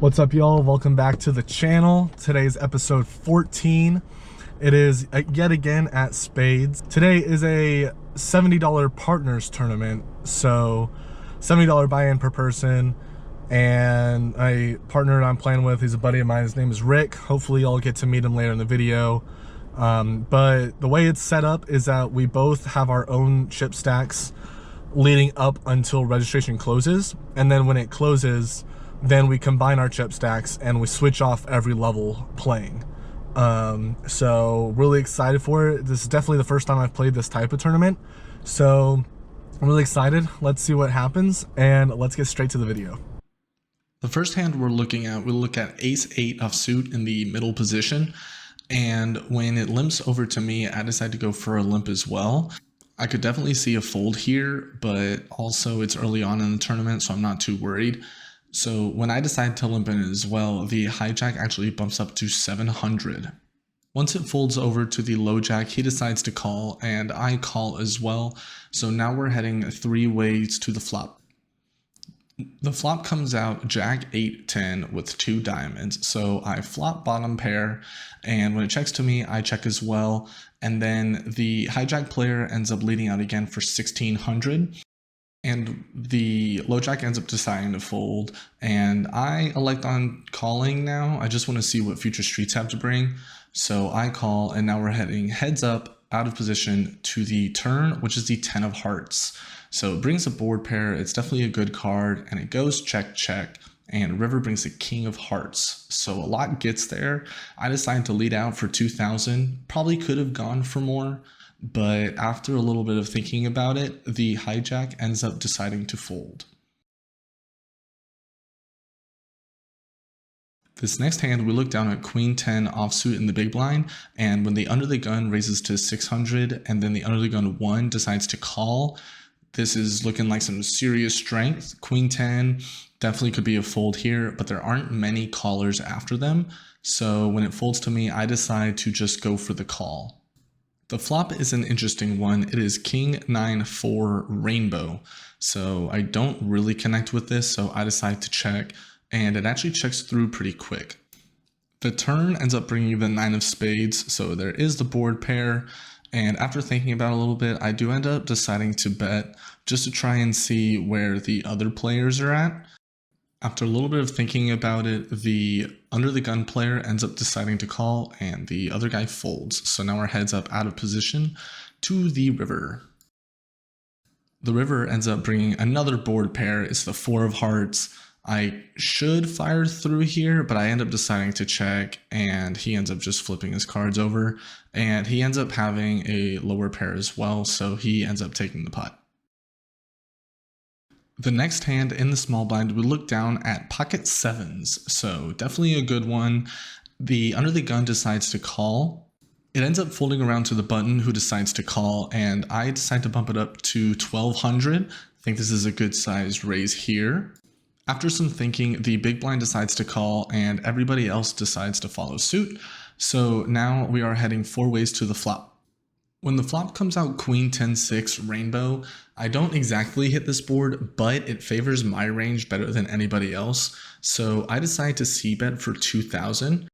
What's up, y'all? Welcome back to the channel. Today's episode 14. It is yet again at Spades. Today is a $70 partners tournament, so $70 buy-in per person. And my partner I'm playing with, he's a buddy of mine. His name is Rick. Hopefully y'all get to meet him later in the video. But the way it's set up is that we both have our own chip stacks leading up until registration closes, and then when it closes, then we combine our chip stacks and we switch off every level playing. So really excited for it. This is definitely the first time I've played this type of tournament, so I'm really excited. Let's see what happens, and let's get straight to the video. The first hand we're looking at, we'll look at ace-8 offsuit in the middle position, and when it limps over to me, I decide to go for a limp as well. I could definitely see a fold here, but also it's early on in the tournament, so I'm not too worried. So when I decide to limp in as well, the hijack actually bumps up to 700. Once it folds over to the low jack, he decides to call, and I call as well. So now we're heading 3 ways to the flop. The flop comes out jack 8-10 with 2 diamonds. So I flop bottom pair, and when it checks to me, I check as well. And then the hijack player ends up leading out again for 1600. And the low jack ends up deciding to fold, and I elect on calling now. I just want to see what future streets have to bring. So I call, and now we're heading heads up out of position to the turn, which is the 10 of hearts. So it brings a board pair. It's definitely a good card, and it goes check, check, and river brings a king of hearts. So a lot gets there. I decided to lead out for 2000. Probably could have gone for more, but after a little bit of thinking about it, the hijack ends up deciding to fold. This next hand, we look down at queen 10 offsuit in the big blind, and when the under the gun raises to 600 and then the under the gun 1 decides to call, this is looking like some serious strength. Queen 10 definitely could be a fold here, but there aren't many callers after them. So when it folds to me, I decide to just go for the call. The flop is an interesting one. It is king 9-4 rainbow. So I don't really connect with this, so I decide to check, and it actually checks through pretty quick. The turn ends up bringing the 9 of spades, so there is the board pair, and after thinking about it a little bit, I do end up deciding to bet just to try and see where the other players are at. After a little bit of thinking about it, the under the gun player ends up deciding to call, and the other guy folds. So now our heads up out of position to the river. The river ends up bringing another board pair. It's the 4 of hearts. I should fire through here, but I end up deciding to check, and he ends up just flipping his cards over, and he ends up having a lower pair as well, so he ends up taking the pot. The next hand in the small blind, we look down at pocket 7s, so definitely a good one. The under the gun decides to call. It ends up folding around to the button who decides to call, and I decide to bump it up to 1200. I think this is a good size raise here. After some thinking, the big blind decides to call, and everybody else decides to follow suit. So now we are heading 4 ways to the flop. When the flop comes out queen 10-6 rainbow, I don't exactly hit this board, but it favors my range better than anybody else. So I decide to c-bet for 2000.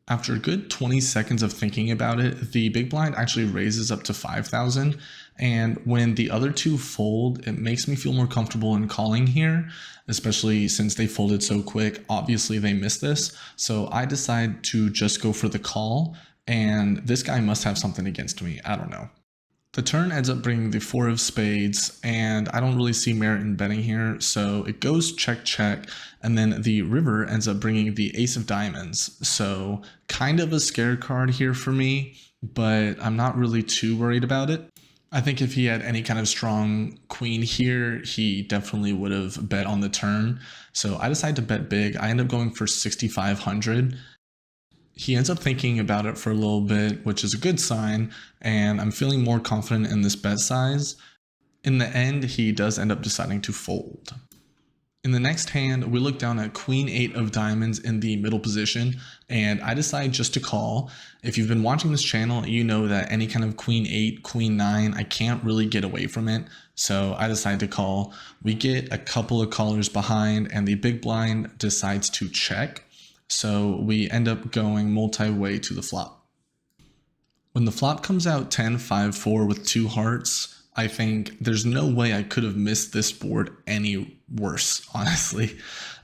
After a good 20 seconds of thinking about it, the big blind actually raises up to 5,000. And when the other 2 fold, it makes me feel more comfortable in calling here, especially since they folded so quick. Obviously they missed this. So I decide to just go for the call. And this guy must have something against me. I don't know. The turn ends up bringing the 4 of spades, and I don't really see merit in betting here, so it goes check, check, and then the river ends up bringing the ace of diamonds. So kind of a scare card here for me, but I'm not really too worried about it. I think if he had any kind of strong queen here, he definitely would have bet on the turn. So I decide to bet big. I end up going for 6,500. He ends up thinking about it for a little bit, which is a good sign, and I'm feeling more confident in this bet size. In the end, he does end up deciding to fold. In the next hand, we look down at Queen 8 of diamonds in the middle position, and I decide just to call. If you've been watching this channel, you know that any kind of Queen 8, Queen 9, I can't really get away from it, so I decide to call. We get a couple of callers behind, and the big blind decides to check, so we end up going multi-way to the flop. When the flop comes out 10-5-4 with 2 hearts, I think there's no way I could have missed this board any worse, honestly.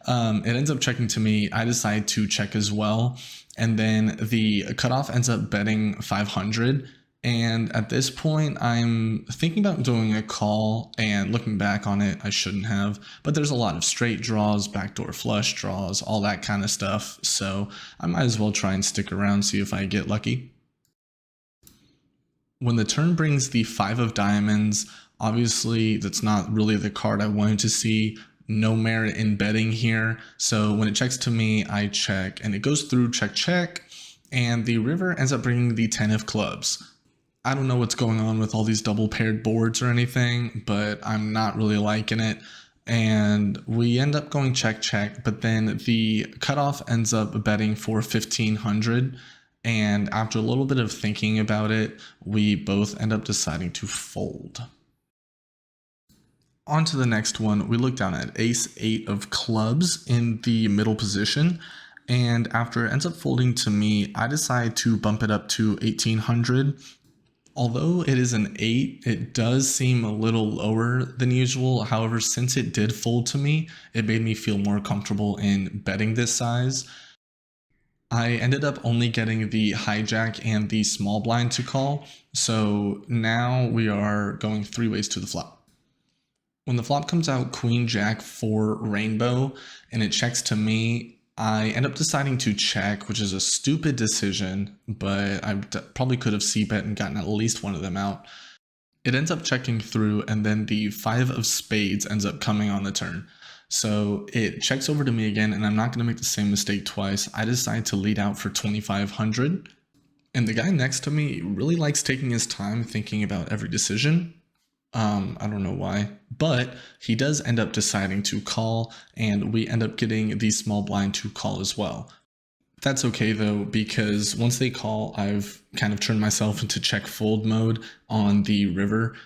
It ends up checking to me. I decide to check as well. And then the cutoff ends up betting 500. And at this point, I'm thinking about doing a call, and looking back on it, I shouldn't have. But there's a lot of straight draws, backdoor flush draws, all that kind of stuff. So I might as well try and stick around, see if I get lucky. When the turn brings the 5 of diamonds, obviously that's not really the card I wanted to see. No merit in betting here. So when it checks to me, I check, and it goes through check, check, and the river ends up bringing the 10 of clubs. I don't know what's going on with all these double paired boards or anything, but I'm not really liking it. And we end up going check, check, but then the cutoff ends up betting for 1500. And after a little bit of thinking about it, we both end up deciding to fold. On to the next one, we look down at Ace 8 of clubs in the middle position. And after it ends up folding to me, I decide to bump it up to 1800. Although it is an 8, it does seem a little lower than usual. However, since it did fold to me, it made me feel more comfortable in betting this size. I ended up only getting the hijack and the small blind to call, so now we are going 3 ways to the flop. When the flop comes out Queen Jack for rainbow and it checks to me, I end up deciding to check, which is a stupid decision, but I probably could have c-bet and gotten at least one of them out. It ends up checking through, and then the 5 of spades ends up coming on the turn. So it checks over to me again, and I'm not going to make the same mistake twice. I decide to lead out for 2500. And the guy next to me really likes taking his time thinking about every decision. I don't know why, but he does end up deciding to call, and we end up getting the small blind to call as well. That's okay though, because once they call, I've kind of turned myself into check fold mode on the river.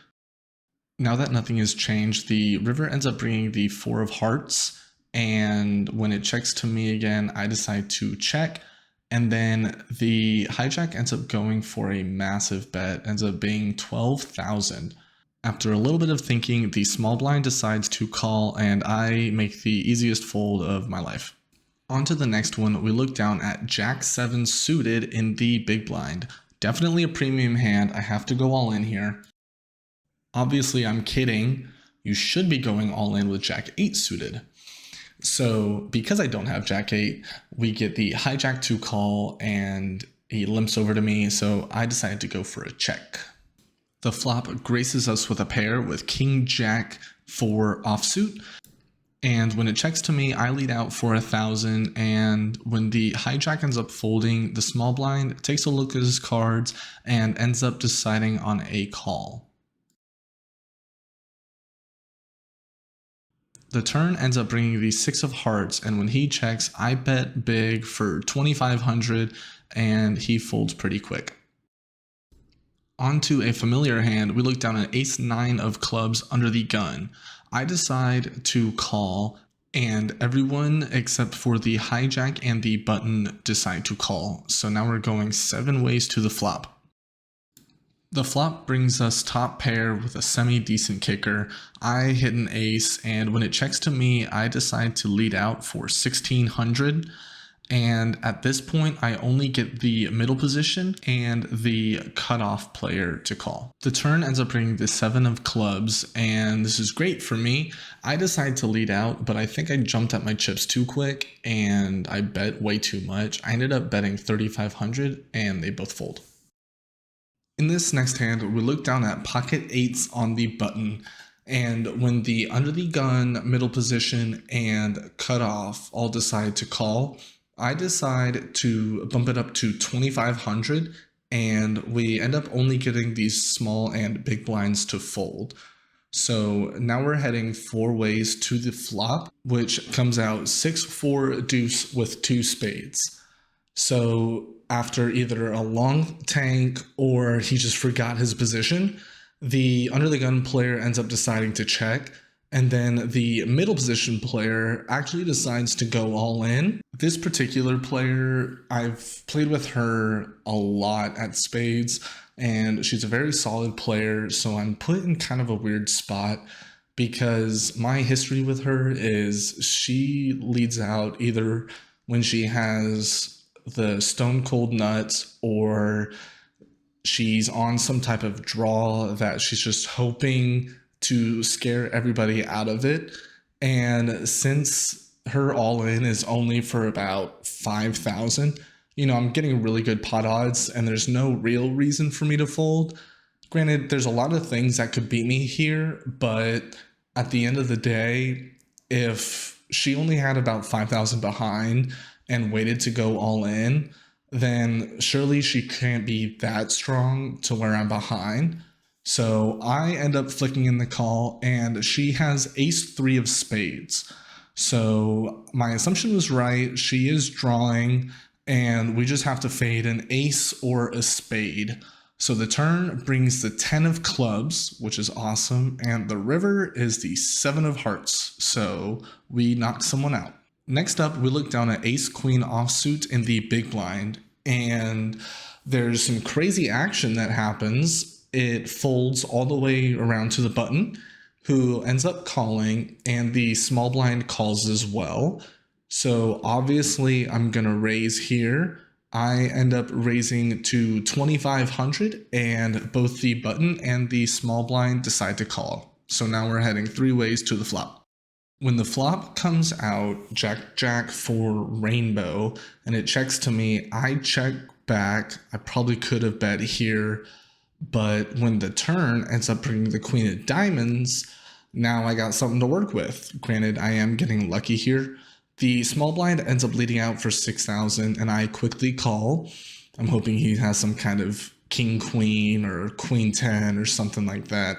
Now that nothing has changed, the river ends up bringing the 4 of hearts, and when it checks to me again, I decide to check, and then the hijack ends up going for a massive bet, ends up being 12,000. After a little bit of thinking, the small blind decides to call, and I make the easiest fold of my life. On to the next one, we look down at Jack 7 suited in the big blind. Definitely a premium hand, I have to go all in here. Obviously, I'm kidding. You should be going all in with Jack 8 suited. So because I don't have Jack 8, we get the hijack to call, and he limps over to me, so I decided to go for a check. The flop graces us with a pair with King Jack for offsuit. And when it checks to me, I lead out for 1,000, and when the hijack ends up folding, the small blind takes a look at his cards and ends up deciding on a call. The turn ends up bringing the 6 of hearts, and when he checks, I bet big for 2,500, and he folds pretty quick. Onto a familiar hand, we look down at Ace 9 of clubs under the gun. I decide to call, and everyone except for the hijack and the button decide to call. So now we're going 7 ways to the flop. The flop brings us top pair with a semi-decent kicker. I hit an ace, and when it checks to me, I decide to lead out for 1,600. And at this point, I only get the middle position and the cutoff player to call. The turn ends up bringing the 7 of clubs, and this is great for me. I decide to lead out, but I think I jumped at my chips too quick, and I bet way too much. I ended up betting 3,500, and they both fold. In this next hand, we look down at pocket 8s on the button, and when the under the gun, middle position, and cutoff all decide to call, I decide to bump it up to 2,500, and we end up only getting these small and big blinds to fold. So now we're heading 4 ways to the flop, which comes out 6-4 deuce with 2 spades. So after either a long tank or he just forgot his position, the under the gun player ends up deciding to check, and then the middle position player actually decides to go all in. This particular player, I've played with her a lot at spades, and she's a very solid player, so I'm put in kind of a weird spot because my history with her is she leads out either when she has the stone cold nuts or she's on some type of draw that she's just hoping to scare everybody out of it. And since her all in is only for about 5,000, I'm getting really good pot odds and there's no real reason for me to fold. Granted, there's a lot of things that could beat me here, but at the end of the day, if she only had about 5,000 behind and waited to go all in, then surely she can't be that strong to where I'm behind. So I end up flicking in the call, and she has ace-3 of spades. So my assumption was right. She is drawing, and we just have to fade an ace or a spade. So the turn brings the 10 of clubs, which is awesome, and the river is the 7 of hearts. So we knock someone out. Next up, we look down at ace-queen offsuit in the big blind, and there's some crazy action that happens. It folds all the way around to the button, who ends up calling, and the small blind calls as well. So obviously I'm gonna raise here. I end up raising to 2,500, and both the button and the small blind decide to call. So now we're heading 3 ways to the flop. When the flop comes out, Jack for rainbow, and it checks to me, I check back. I probably could have bet here, but when the turn ends up bringing the queen of diamonds, now I got something to work with. Granted, I am getting lucky here. The small blind ends up leading out for 6,000, and I quickly call. I'm hoping he has some kind of king queen or queen 10 or something like that.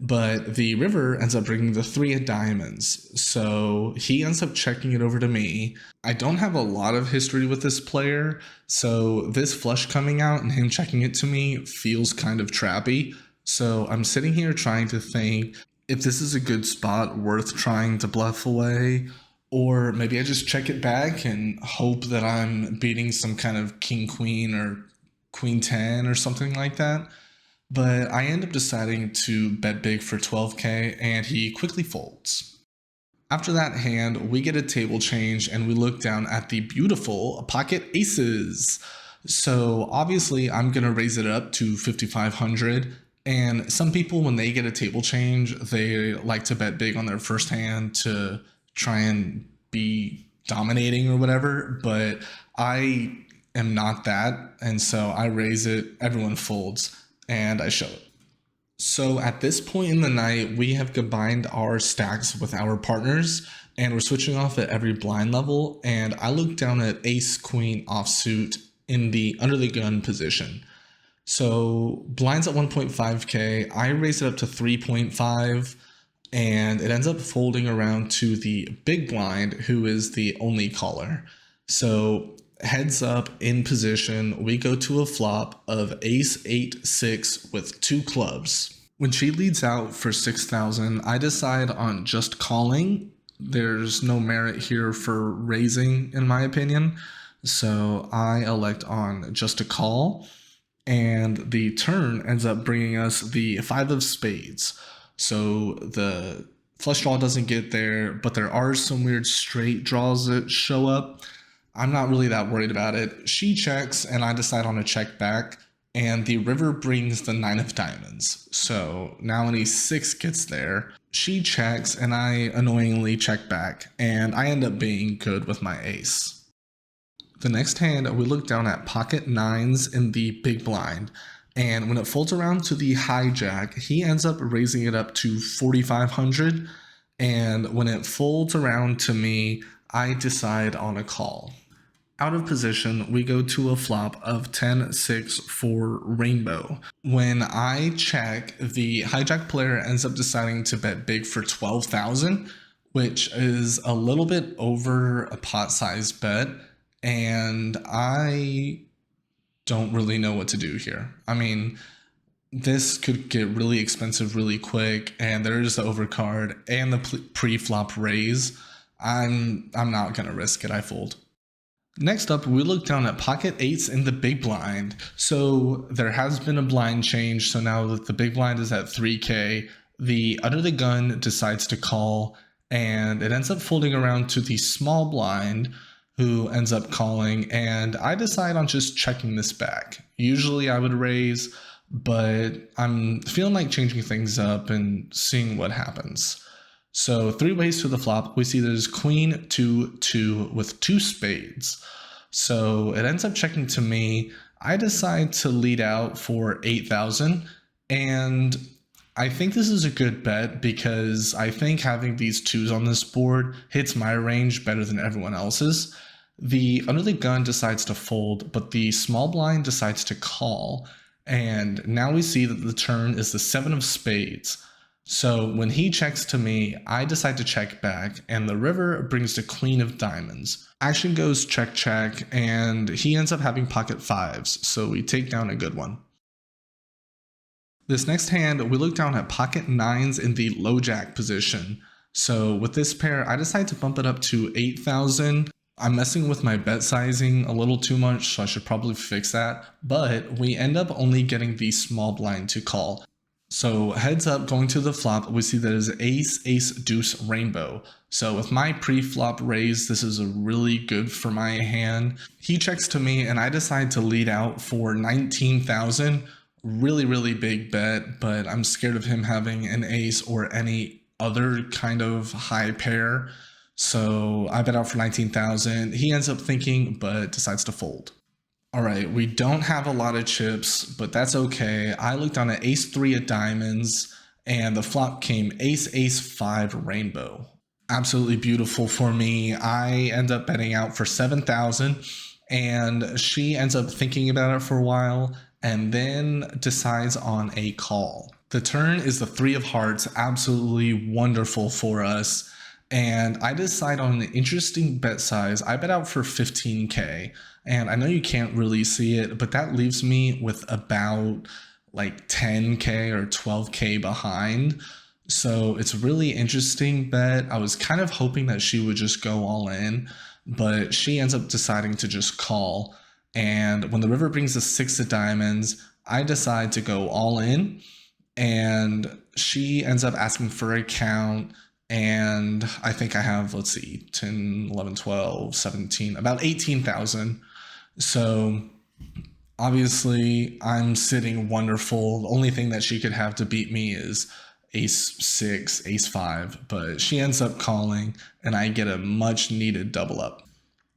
But the river ends up bringing the 3 of diamonds, so he ends up checking it over to me. I don't have a lot of history with this player, so this flush coming out and him checking it to me feels kind of trappy. So I'm sitting here trying to think if this is a good spot worth trying to bluff away, or maybe I just check it back and hope that I'm beating some kind of king queen or queen 10 or something like that. But I end up deciding to bet big for 12k, and he quickly folds. After that hand, we get a table change and we look down at the beautiful pocket aces. So obviously I'm gonna raise it up to 5,500, and some people, when they get a table change, they like to bet big on their first hand to try and be dominating or whatever, but I am not that, and so I raise it, everyone folds, and I show it. So at this point in the night, we have combined our stacks with our partners, and we're switching off at every blind level, and I look down at ace queen offsuit in the under the gun position. So blinds at 1.5k, I raise it up to 3.5, and it ends up folding around to the big blind, who is the only caller. So heads up in position, we go to a flop of ace 8-6 with 2 clubs. When she leads out for 6,000, I decide on just calling. There's no merit here for raising, in my opinion, so I elect on just a call, and the turn ends up bringing us the 5 of spades. So the flush draw doesn't get there, but there are some weird straight draws that show up. I'm not really that worried about it. She checks, and I decide on a check back, and the river brings the 9 of diamonds. So now an e6 gets there. She checks, and I annoyingly check back, and I end up being good with my ace. The next hand, we look down at pocket 9s in the big blind, and when it folds around to the hijack, he ends up raising it up to 4,500, and when it folds around to me, I decide on a call. Out of position, we go to a flop of 10-6 for rainbow. When I check, the hijack player ends up deciding to bet big for 12,000, which is a little bit over a pot size bet, and I don't really know what to do here. I mean, this could get really expensive really quick, and there's the overcard and the pre-flop raise. I'm not gonna risk it. I fold. Next up, we look down at pocket eights in the big blind. So there has been a blind change. So now that the big blind is at 3K, the under the gun decides to call, and it ends up folding around to the small blind, who ends up calling, and I decide on just checking this back. Usually I would raise, but I'm feeling like changing things up and seeing what happens. So 3 ways to the flop. We see there's queen 2-2 with 2 spades. So it ends up checking to me. I decide to lead out for 8,000, and I think this is a good bet because I think having these 2s on this board hits my range better than everyone else's. The under the gun decides to fold, but the small blind decides to call. And now we see that the turn is the 7 of spades. So when he checks to me, I decide to check back, and the river brings the queen of diamonds. Action goes check check, and he ends up having pocket 5s, so we take down a good one. This next hand, we look down at pocket 9s in the low jack position. So with this pair, I decide to bump it up to 8,000. I'm messing with my bet sizing a little too much, so I should probably fix that. But we end up only getting the small blind to call. So heads up, going to the flop, we see that is ace, ace, deuce, rainbow. So with my pre-flop raise, this is a really good for my hand. He checks to me, and I decide to lead out for 19,000. Really big bet, but I'm scared of him having an ace or any other kind of high pair. So I bet out for 19,000. He ends up thinking, but decides to fold. All right, we don't have a lot of chips, but that's okay. I looked on an ace 3 of diamonds, and the flop came ace, ace 5 rainbow. Absolutely beautiful for me. I end up betting out for 7,000, and she ends up thinking about it for a while, and then decides on a call. The turn is the 3 of hearts, absolutely wonderful for us. And I decide on an interesting bet size. I bet out for 15K, and I know you can't really see it, but that leaves me with about like 10K or 12K behind. So it's a really interesting bet. I was kind of hoping that she would just go all in, but she ends up deciding to just call. And when the river brings the 6 of diamonds, I decide to go all in, and she ends up asking for a count. And I think I have, let's see, 10, 11, 12, 17, about 18,000. So obviously I'm sitting wonderful. The only thing that she could have to beat me is ace 6, ace 5, but she ends up calling, and I get a much needed double up.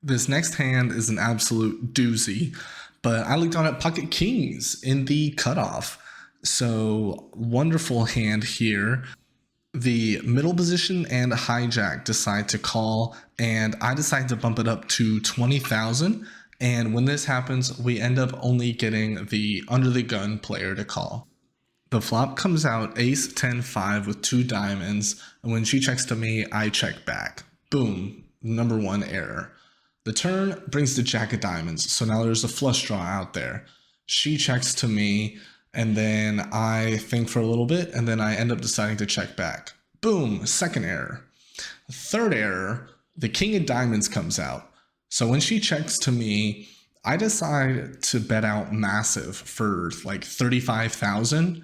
This next hand is an absolute doozy, but I looked on at pocket kings in the cutoff. So wonderful hand here. The middle position and hijack decide to call, and I decide to bump it up to 20,000. And when this happens, we end up only getting the under the gun player to call. The flop comes out ace 10 5 with 2 diamonds, and when she checks to me, I check back. Boom, number 1 error. The turn brings the jack of diamonds, so now there's a flush draw out there. She checks to me, and then I think for a little bit, and then I end up deciding to check back. Boom, second error. Third error, the king of diamonds comes out. So when she checks to me, I decide to bet out massive for like 35,000.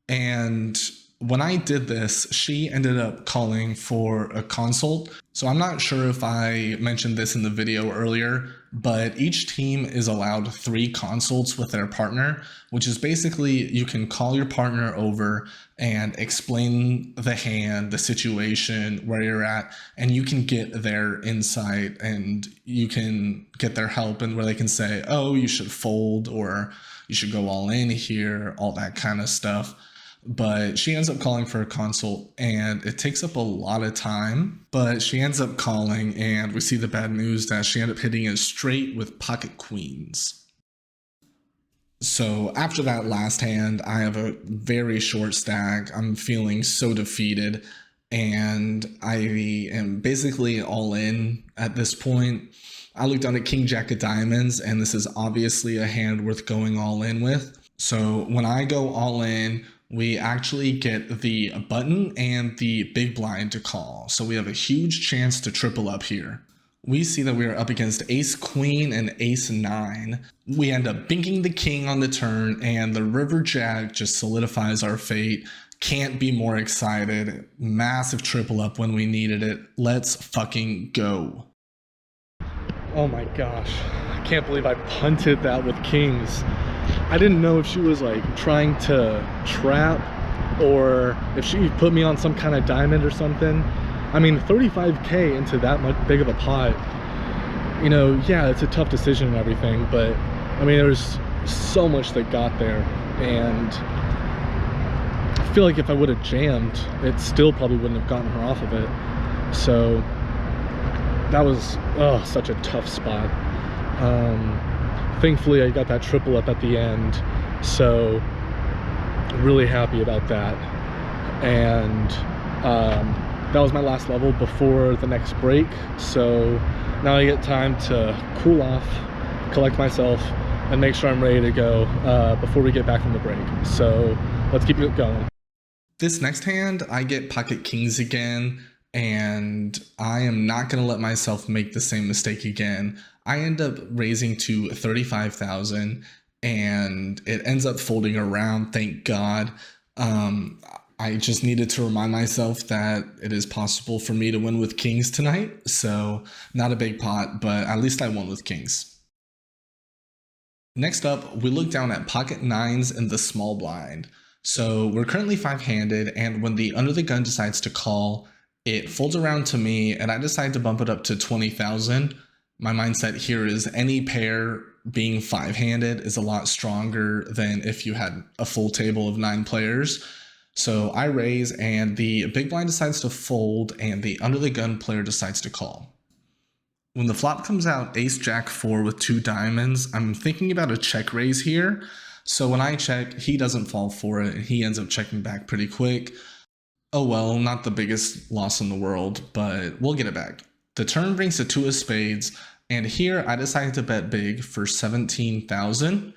And when I did this, she ended up calling for a consult. So I'm not sure if I mentioned this in the video earlier, but each team is allowed 3 consults with their partner, which is basically you can call your partner over and explain the hand, the situation, where you're at, and you can get their insight and you can get their help, and where they can say, oh, you should fold or you should go all in here, all that kind of stuff. but she ends up calling for a consult and it takes up a lot of time, but she ends up calling and we see the bad news that she ended up hitting it straight with pocket queens. So after that last hand, I have a very short stack. I'm feeling so defeated and I am basically all in at this point. I look down at King Jack of Diamonds and this is obviously a hand worth going all in with. So when I go all in, we actually get the button and the big blind to call. So we have a huge chance to triple up here. We see that we are up against ace queen and ace nine. We end up binking the king on the turn and the river jack just solidifies our fate. Can't be more excited. Massive triple up when we needed it. Let's fucking go. Oh my gosh, I can't believe I punted that with kings. I didn't know if she was like trying to trap or if she put me on some kind of diamond or something. I mean, 35k into that much big of a pot, you know, yeah, it's a tough decision and everything, but I mean, there's so much that got there, and I feel like if I would have jammed, it still probably wouldn't have gotten her off of it. So that was such a tough spot. Thankfully I got that triple up at the end, so really happy about that. And that was my last level before the next break, so now I get time to cool off, collect myself, and make sure I'm ready to go before we get back from the break. So let's keep it going. This next hand I get pocket kings again, and I am not going to let myself make the same mistake again. I end up raising to 35,000 and it ends up folding around, thank God. I just needed to remind myself that it is possible for me to win with kings tonight. So not a big pot, but at least I won with kings. Next up, we look down at pocket nines in the small blind. So we're currently 5-handed, and when the under the gun decides to call, it folds around to me and I decide to bump it up to 20,000. My mindset here is any pair being 5-handed is a lot stronger than if you had a full table of 9 players. So I raise and the big blind decides to fold and the under the gun player decides to call. When the flop comes out ace jack 4 with 2 diamonds, I'm thinking about a check raise here. So when I check, he doesn't fall for it and he ends up checking back pretty quick. Oh well, not the biggest loss in the world, but we'll get it back. The turn brings the 2 of spades, and here I decided to bet big for 17,000,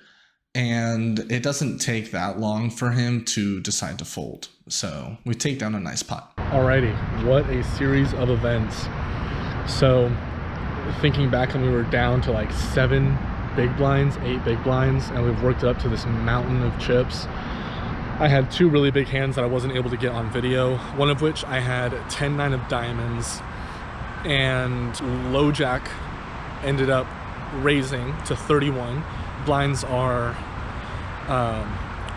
and it doesn't take that long for him to decide to fold. So we take down a nice pot. Alrighty, what a series of events. So thinking back when we were down to like 7 big blinds, 8 big blinds, and we've worked up to this mountain of chips. I had 2 really big hands that I wasn't able to get on video, one of which I had 10-9 of diamonds, and low jack ended up raising to 31. Blinds are,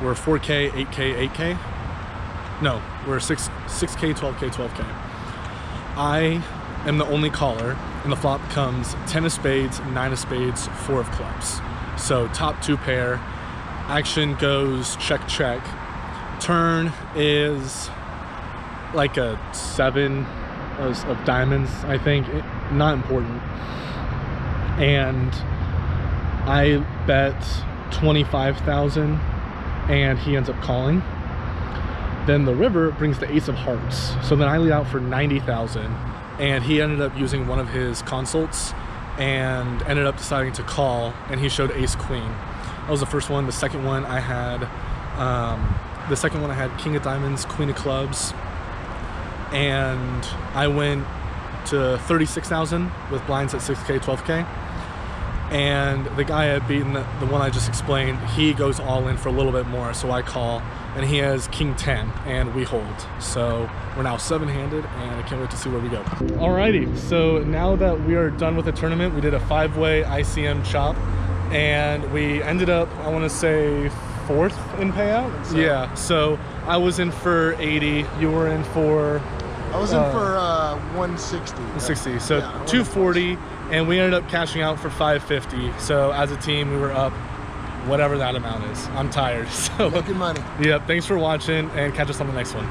we're 4K, 8K, 8K. No, we're 6K, 12K, 12K. I am the only caller, and the flop comes 10 of spades, 9 of spades, 4 of clubs. So top 2 pair, action goes check, check. Turn is like a 7 of diamonds, I think, not important. And I bet 25,000 and he ends up calling. Then the river brings the ace of hearts. So then I lead out for 90,000 and he ended up using one of his consults and ended up deciding to call, and he showed ace queen. That was the first one. The second one I had king of diamonds, queen of clubs, and I went to 36,000 with blinds at 6K, 12K. And the guy I had beaten, the one I just explained, he goes all in for a little bit more, so I call, and he has king 10, and we hold. So we're now 7-handed, and I can't wait to see where we go. Alrighty, so now that we are done with the tournament, we did a 5-way ICM chop, and we ended up, I want to say, 4th in payout. So. Yeah, so I was in for 80, you were in for... I was in for 160. 160, so yeah, 240, and we ended up cashing out for 550. So as a team, we were up whatever that amount is. I'm tired. So Making money. yep, thanks for watching and catch us on the next one.